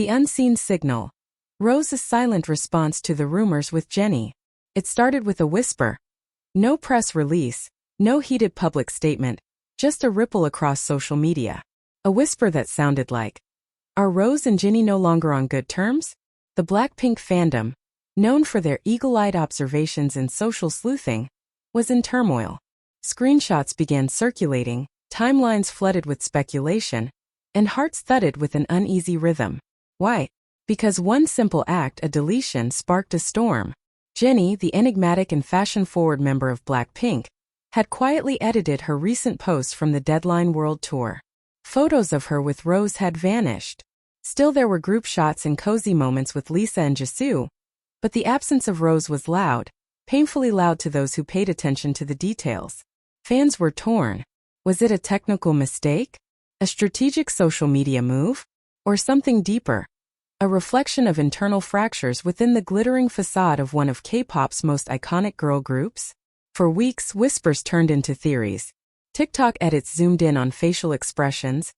The unseen signal. Rose's silent response to the rumors with Jennie. It started with a whisper. No press release, no heated public statement, just a ripple across social media. A whisper that sounded like, are Rose and Jennie no longer on good terms? The BLACKPINK fandom, known for their eagle-eyed observations and social sleuthing, was in turmoil. Screenshots began circulating, timelines flooded with speculation, and hearts thudded with an uneasy rhythm. Why? Because one simple act, a deletion, sparked a storm. Jennie, the enigmatic and fashion-forward member of BLACKPINK, had quietly edited her recent post from the Deadline World Tour. Photos of her with Rose had vanished. Still there were group shots and cozy moments with Lisa and Jisoo, but the absence of Rose was loud, painfully loud to those who paid attention to the details. Fans were torn. Was it a technical mistake? A strategic social media move? Or something deeper? A reflection of internal fractures within the glittering facade of one of K-pop's most iconic girl groups? For weeks, whispers turned into theories. TikTok edits zoomed in on facial expressions,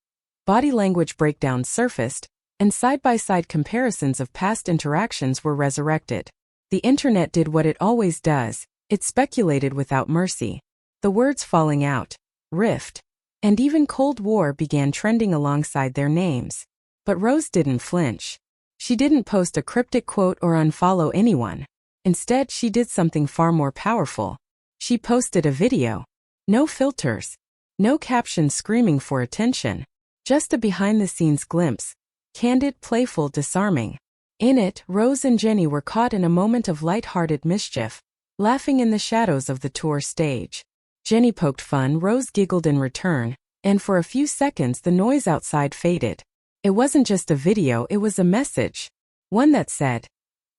body language breakdowns surfaced, and side-by-side comparisons of past interactions were resurrected. The internet did what it always does, it speculated without mercy. The words falling out, rift, and even Cold War began trending alongside their names. But Rose didn't flinch. She didn't post a cryptic quote or unfollow anyone. Instead, she did something far more powerful. She posted a video. No filters. No captions screaming for attention. Just a behind-the-scenes glimpse. Candid, playful, disarming. In it, Rose and Jennie were caught in a moment of light-hearted mischief, laughing in the shadows of the tour stage. Jennie poked fun, Rose giggled in return, and for a few seconds the noise outside faded. It wasn't just a video, it was a message. One that said,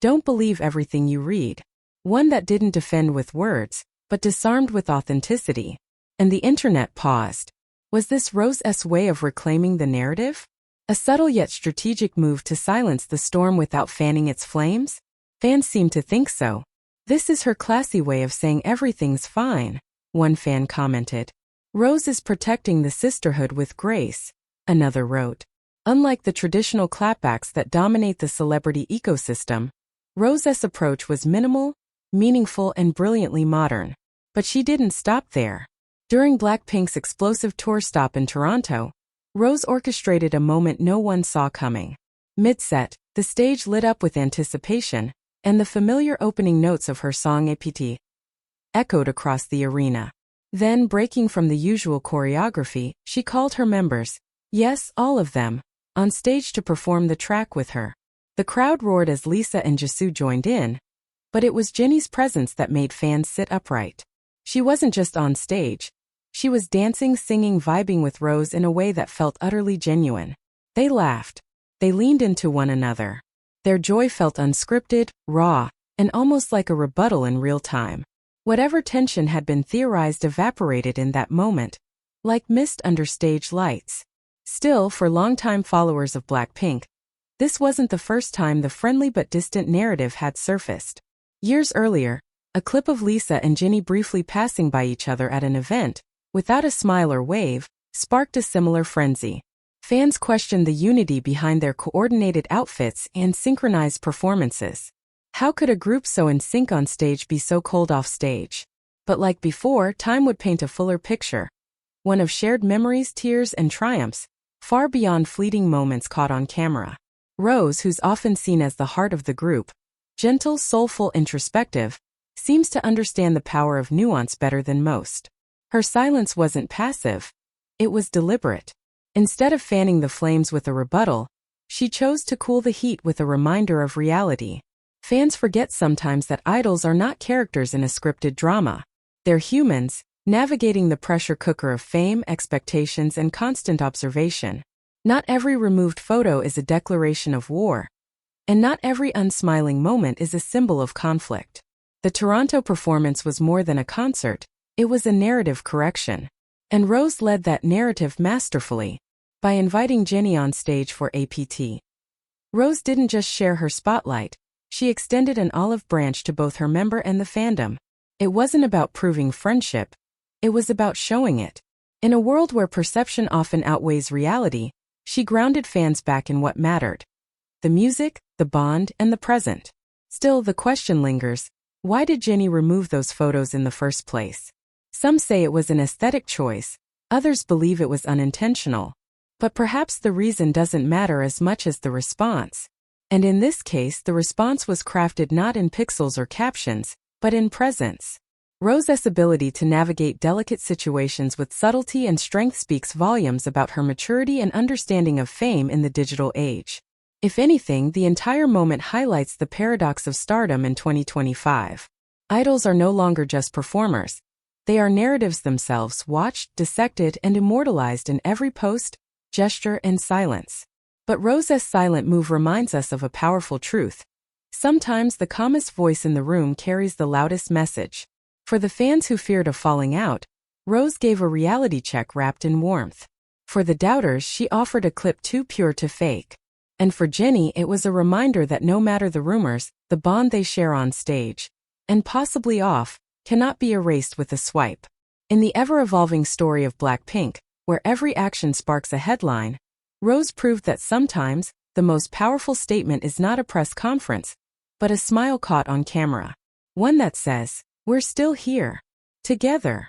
don't believe everything you read. One that didn't defend with words, but disarmed with authenticity. And the internet paused. Was this Rose's way of reclaiming the narrative? A subtle yet strategic move to silence the storm without fanning its flames? Fans seem to think so. This is her classy way of saying everything's fine, one fan commented. Rose is protecting the sisterhood with grace, another wrote. Unlike the traditional clapbacks that dominate the celebrity ecosystem, Rose's approach was minimal, meaningful, and brilliantly modern. But she didn't stop there. During BLACKPINK's explosive tour stop in Toronto, Rose orchestrated a moment no one saw coming. Mid-set, the stage lit up with anticipation, and the familiar opening notes of her song APT echoed across the arena. Then, breaking from the usual choreography, she called her members, yes, all of them, on stage to perform the track with her. The crowd roared as Lisa and Jisoo joined in, but it was Jennie's presence that made fans sit upright. She wasn't just on stage. She was dancing, singing, vibing with Rose in a way that felt utterly genuine. They laughed. They leaned into one another. Their joy felt unscripted, raw, and almost like a rebuttal in real time. Whatever tension had been theorized evaporated in that moment, like mist under stage lights. Still, for longtime followers of BLACKPINK, this wasn't the first time the friendly but distant narrative had surfaced. Years earlier, a clip of Lisa and Jennie briefly passing by each other at an event, without a smile or wave, sparked a similar frenzy. Fans questioned the unity behind their coordinated outfits and synchronized performances. How could a group so in sync on stage be so cold off stage? But like before, time would paint a fuller picture. One of shared memories, tears, and triumphs, far beyond fleeting moments caught on camera. Rose, who's often seen as the heart of the group, gentle, soulful, introspective, seems to understand the power of nuance better than most. Her silence wasn't passive. It was deliberate. Instead of fanning the flames with a rebuttal, she chose to cool the heat with a reminder of reality. Fans forget sometimes that idols are not characters in a scripted drama. They're humans, navigating the pressure cooker of fame, expectations, and constant observation. Not every removed photo is a declaration of war. And not every unsmiling moment is a symbol of conflict. The Toronto performance was more than a concert, it was a narrative correction. And Rose led that narrative masterfully, by inviting Jennie on stage for APT. Rose didn't just share her spotlight, she extended an olive branch to both her member and the fandom. It wasn't about proving friendship, it was about showing it. In a world where perception often outweighs reality, she grounded fans back in what mattered. the music, the bond, and the present. Still, the question lingers, why did Jennie remove those photos in the first place? Some say it was an aesthetic choice, others believe it was unintentional. But perhaps the reason doesn't matter as much as the response. And in this case, the response was crafted not in pixels or captions, but in presence. Rosé's ability to navigate delicate situations with subtlety and strength speaks volumes about her maturity and understanding of fame in the digital age. If anything, the entire moment highlights the paradox of stardom in 2025. Idols are no longer just performers. They are narratives themselves, watched, dissected, and immortalized in every post, gesture, and silence. But Rosé's silent move reminds us of a powerful truth. Sometimes the calmest voice in the room carries the loudest message. For the fans who feared a falling out, Rose gave a reality check wrapped in warmth. For the doubters, she offered a clip too pure to fake. And for Jennie, it was a reminder that no matter the rumors, the bond they share on stage, and possibly off, cannot be erased with a swipe. In the ever-evolving story of BLACKPINK, where every action sparks a headline, Rose proved that sometimes, the most powerful statement is not a press conference, but a smile caught on camera. One that says, "We're still here. Together."